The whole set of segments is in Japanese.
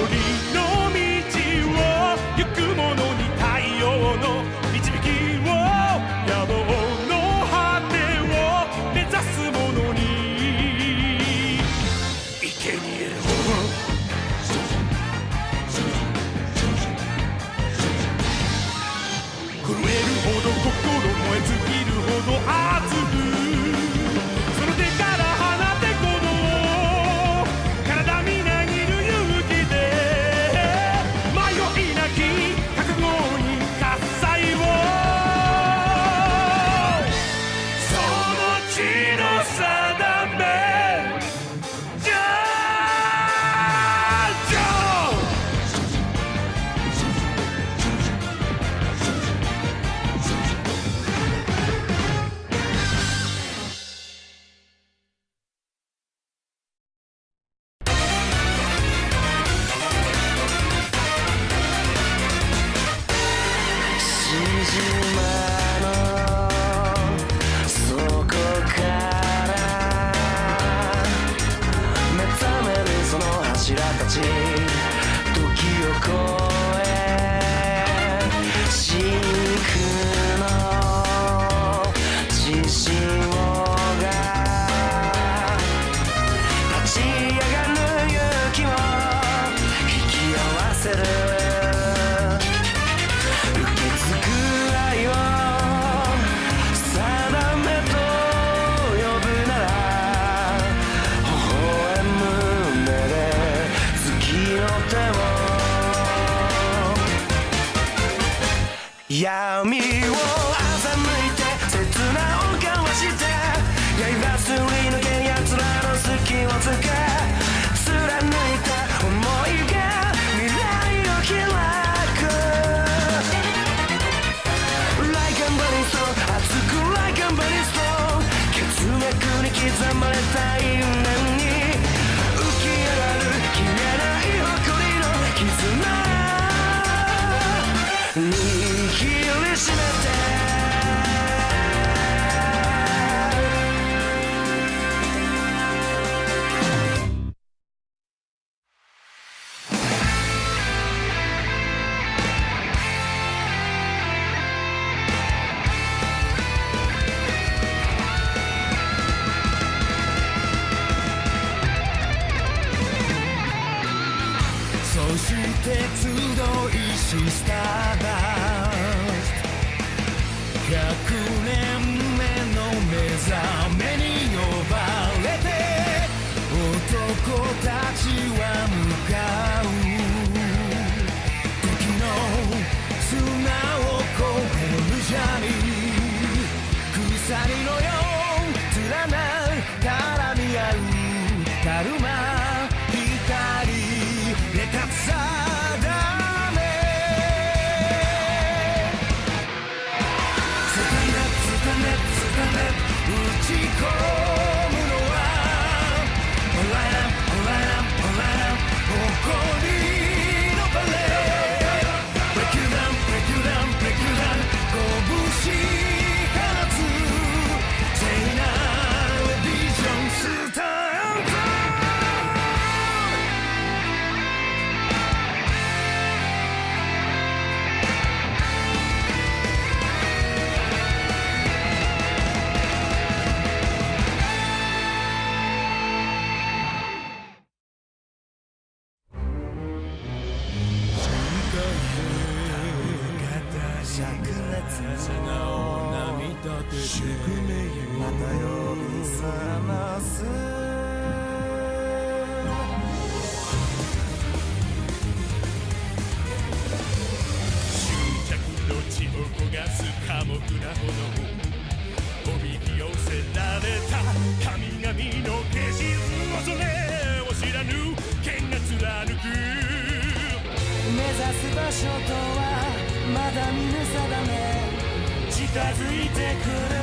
りの道を行く者に太陽の導きを、野望の果てを目指す者に生贄を震えるほど心燃え尽きるほど熱く、その手から放て鼓動、体みなぎる勇気で迷いなき覚悟に喝采を、その地の定めじゃじゃ時を超え真空の自信をが立ち上がる勇気を引き合わせる、受け継ぐ愛を定めと呼ぶなら、微笑む目で月の手を闇を欺いて刹那を交わして、刃すり抜け奴らの隙をつけ、貫いた想いが未来を開く。 Like a burning stone 熱く Like a burning stone 血脈に刻まれた因縁に浮き上がる消えない誇りの絆握りしめて、そして集いしスターダスト、100年目の目覚めに呼ばれて男たちは向かう、時の砂を越えるジャーニー、鎖のよう連な絡み合うカルマ光で立つ定め、つたね打ち込むのは Alright up 誇りのパレード、 Break you down 拳放つ聖なるビジョンスタート。灼熱の宿命また呼び覚ます執着の血を焦がす寡黙な炎、おびき寄せられた神々の化身、恐れを知らぬ剣が貫く、目指す場所とはまだ見ぬ定め、近づいてくる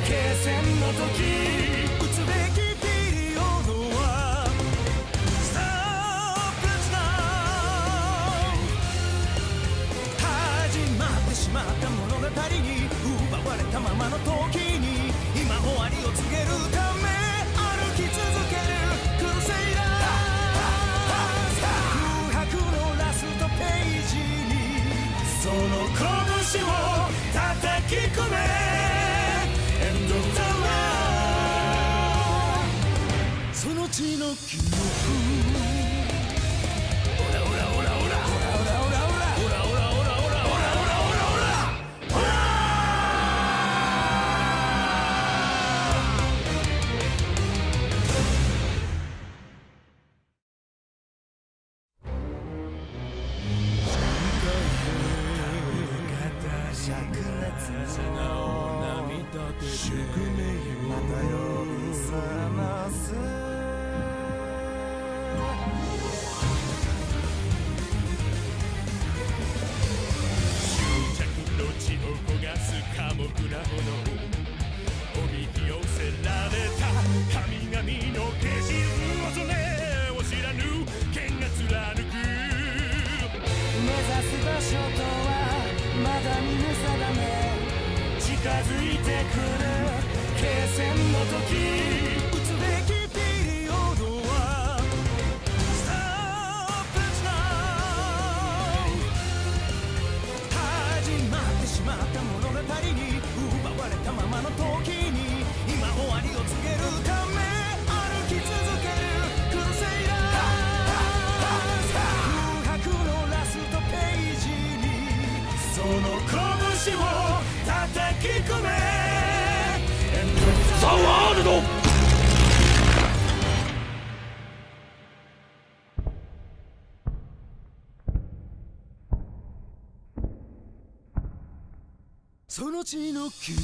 決戦の時、打つべきピリオドは Stop this now、 始まってしまった物語に奪われたままの時に、今終わりを告げるため歩き続けるクルセイダー、空白ちの記憶オラオラオラオラオラオラオラオラオラオラオラオラオラオラオラオラ灼熱の宿命をまた呼び覚ます執着の血を焦がす寡黙な炎おびき寄せられた神々の化身恐れを知らぬ剣が貫く目指す場所とはまだ見ぬ定め近づいてくる決戦の時打つべきピリオドは Stop it now 始まってしまった物語に奪われたままの時に今終わりを告げるため歩き続けるクルセイダー空白のラストページにその拳を叩き込めザ・ワールドその血の記憶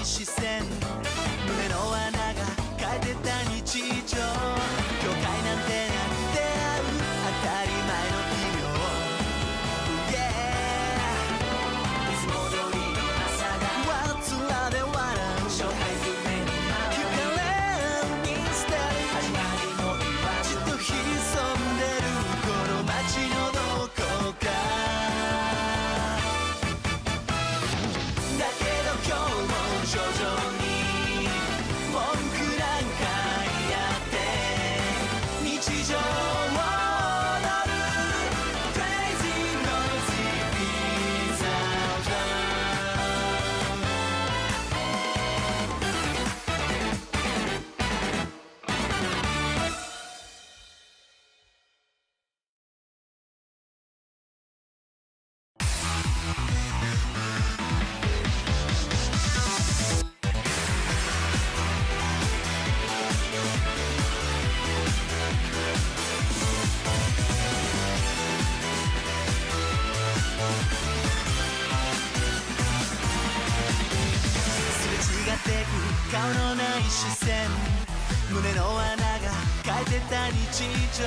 視線胸の穴が変えてた日常境界なんてなくて会う当たり前の奇妙 Yeah いつも通りの朝がわつらで笑う紹介不明に聞かれるミステリー始まりもじっと潜んでるこの街のどこかだけど今日も徐々に文句なんか言って日常を踊る Crazy Noisy Pizza Town 顔のない視線胸の穴が変えてた日常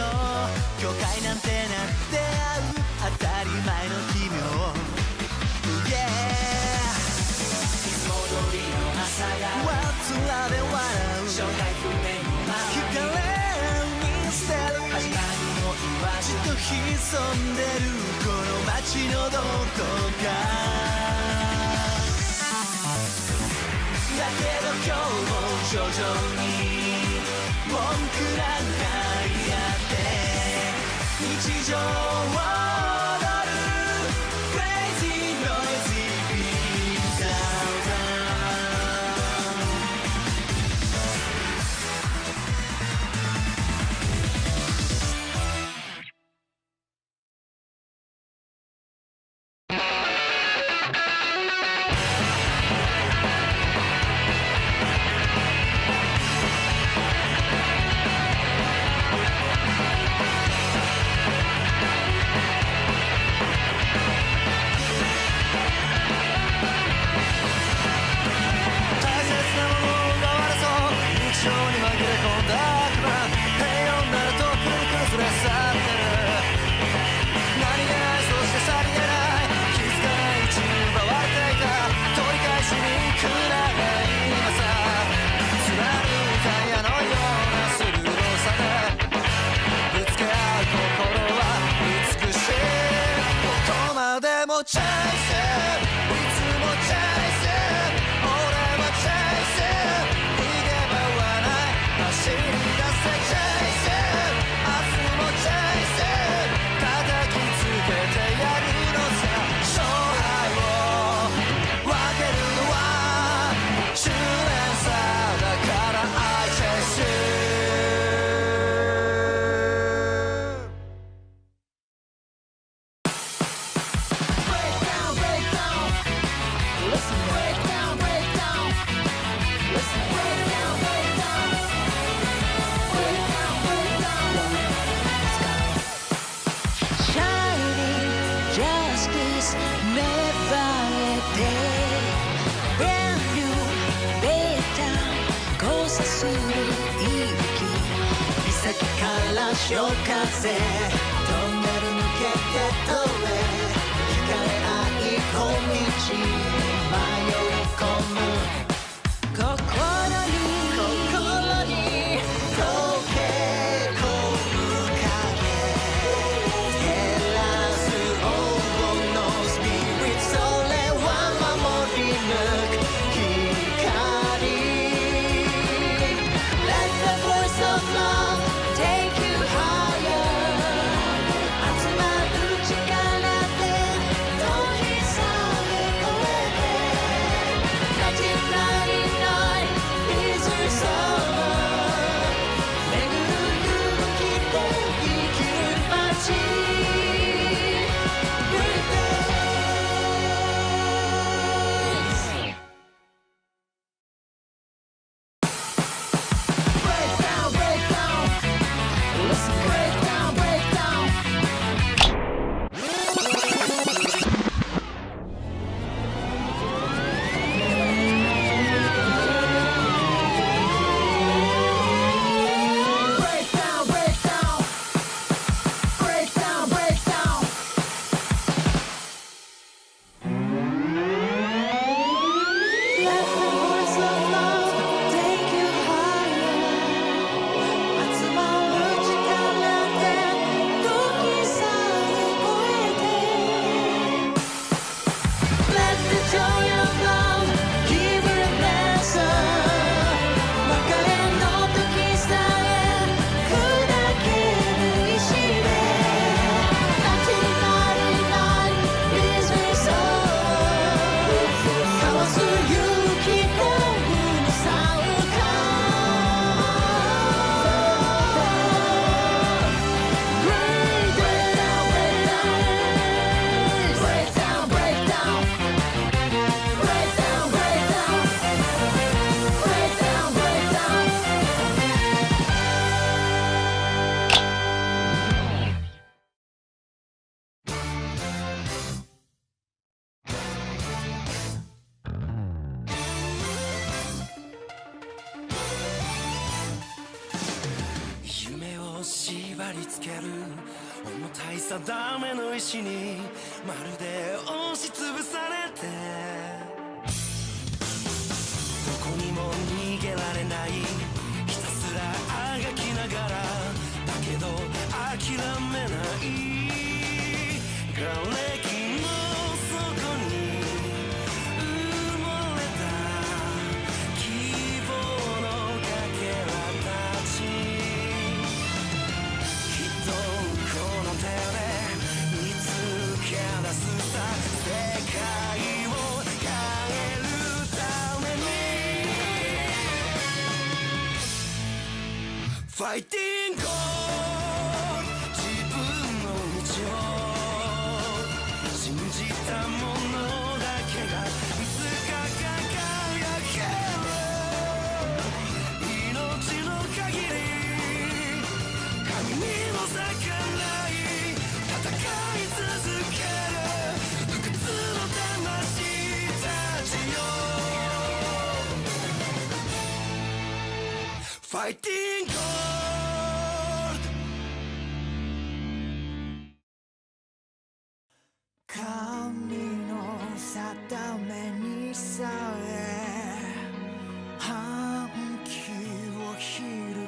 境界なんてなって会う当たり前の奇妙 Yeah いつも通りの朝がわつらで笑う紹介不明に聞かれるミステリー始まりもじっと潜んでるこの街のどこかだけど今日も徐々に文句なんか言って日常を踊る Crazy Noisy Pizza Town 「潮風トンネル抜けてどれ惹かれ合い小道に迷い込む心に溶け込む影照らす黄金のスピリッツそれは守り抜く光 Let the voice of love take you higher 集まる力で時さえ超えて 1999 is your summer 巡る勇気で生きる街 Break down, break down. Listen, break down, break down. Break down, break down. Break down, break down. Let the voice of love take you higher 集まる力で時さえ超えて Let the joy of love give you an answer 別れの時さえ砕ける石で1999 is your summer 交わす勇気で海に去るか Break down, break down. Break down, break down. Break down, break down. Break down, break down.夢を縛り付ける重たい定めの石にまるで押しつぶされてどこにも逃げられないひたすらあがきながらだけど諦めない瓦礫の底に埋もれた希望のかけらたちきっとこの手で見つけ出すさ世界を変えるために Fighting God 自分の道を信じたものだけがいつか輝ける命の限り神にも逆らい戦い続ける不屈の魂たちよ Fighting God 神の定めにさえ反旗を翻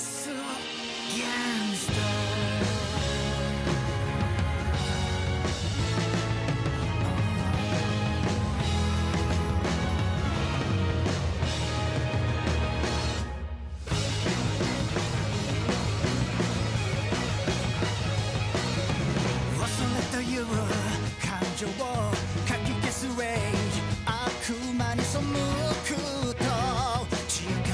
す Gangster忘れという感情をかき消すレイジ悪魔に背くと力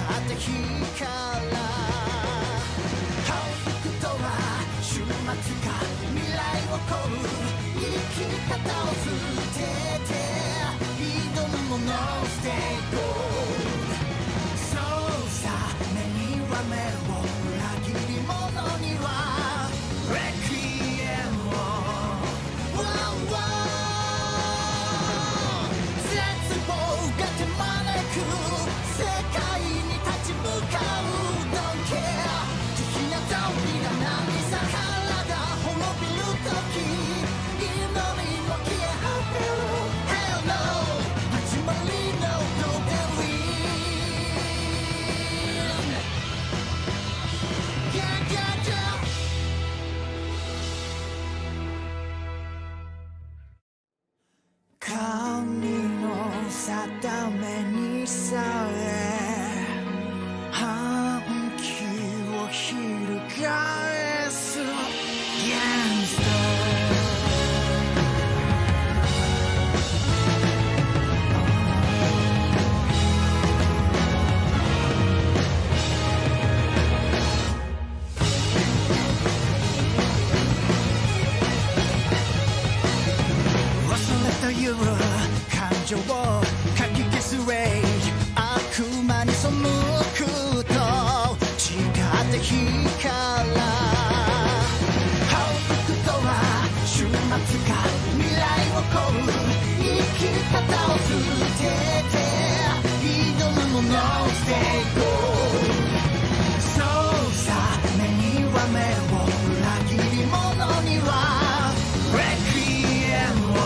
情をかき消すレイジ悪魔に背くと誓って火から報復とは終末か未来を乞う生き方を捨てて挑むものを捨ていこうそうさ目には目を裏切り者にはレクイエムを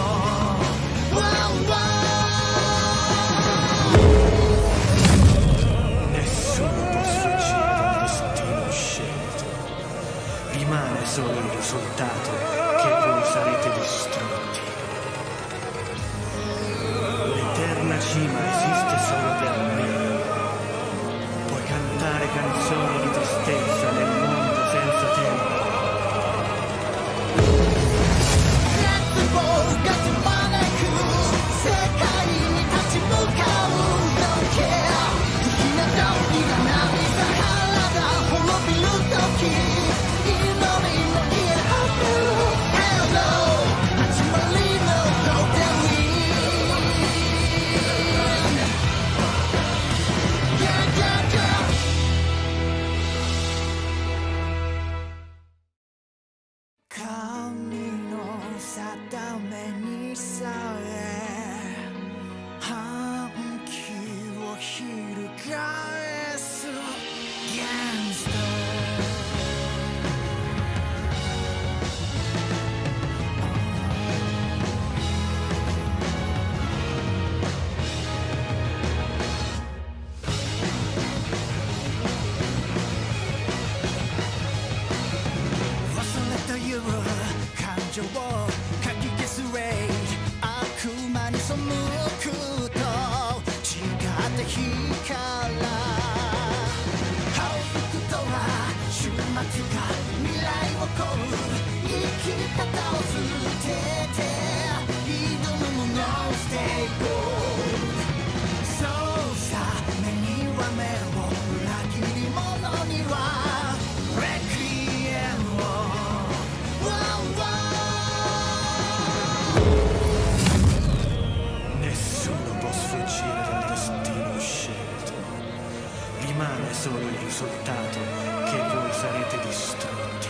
Rimane solo il risultato che voi sarete distrutti. L'eterna cima esiste solo per me. Puoi cantare canzoni di tristezza nel mondo senza tempo. 絶望が止まなく世界に立ち向かう Don't care 不気な道理がないサハラが滅びる時祈りも消え果てる Hello 始まりのゴールデンウィーク Yeah, yeah, yeah神の定めにさえ反旗を翻す Gangster忘れという感情をかき消すレイジ悪魔に背くと誓って火から報復とは終末か未来を乞う生き方を捨てて挑むものを捨ていこうそうさ目には目を裏切り者にはレクイエムを Nessuno può sfuggire dal destino scelto. Rimane solo il risultato che voi sarete distrutti.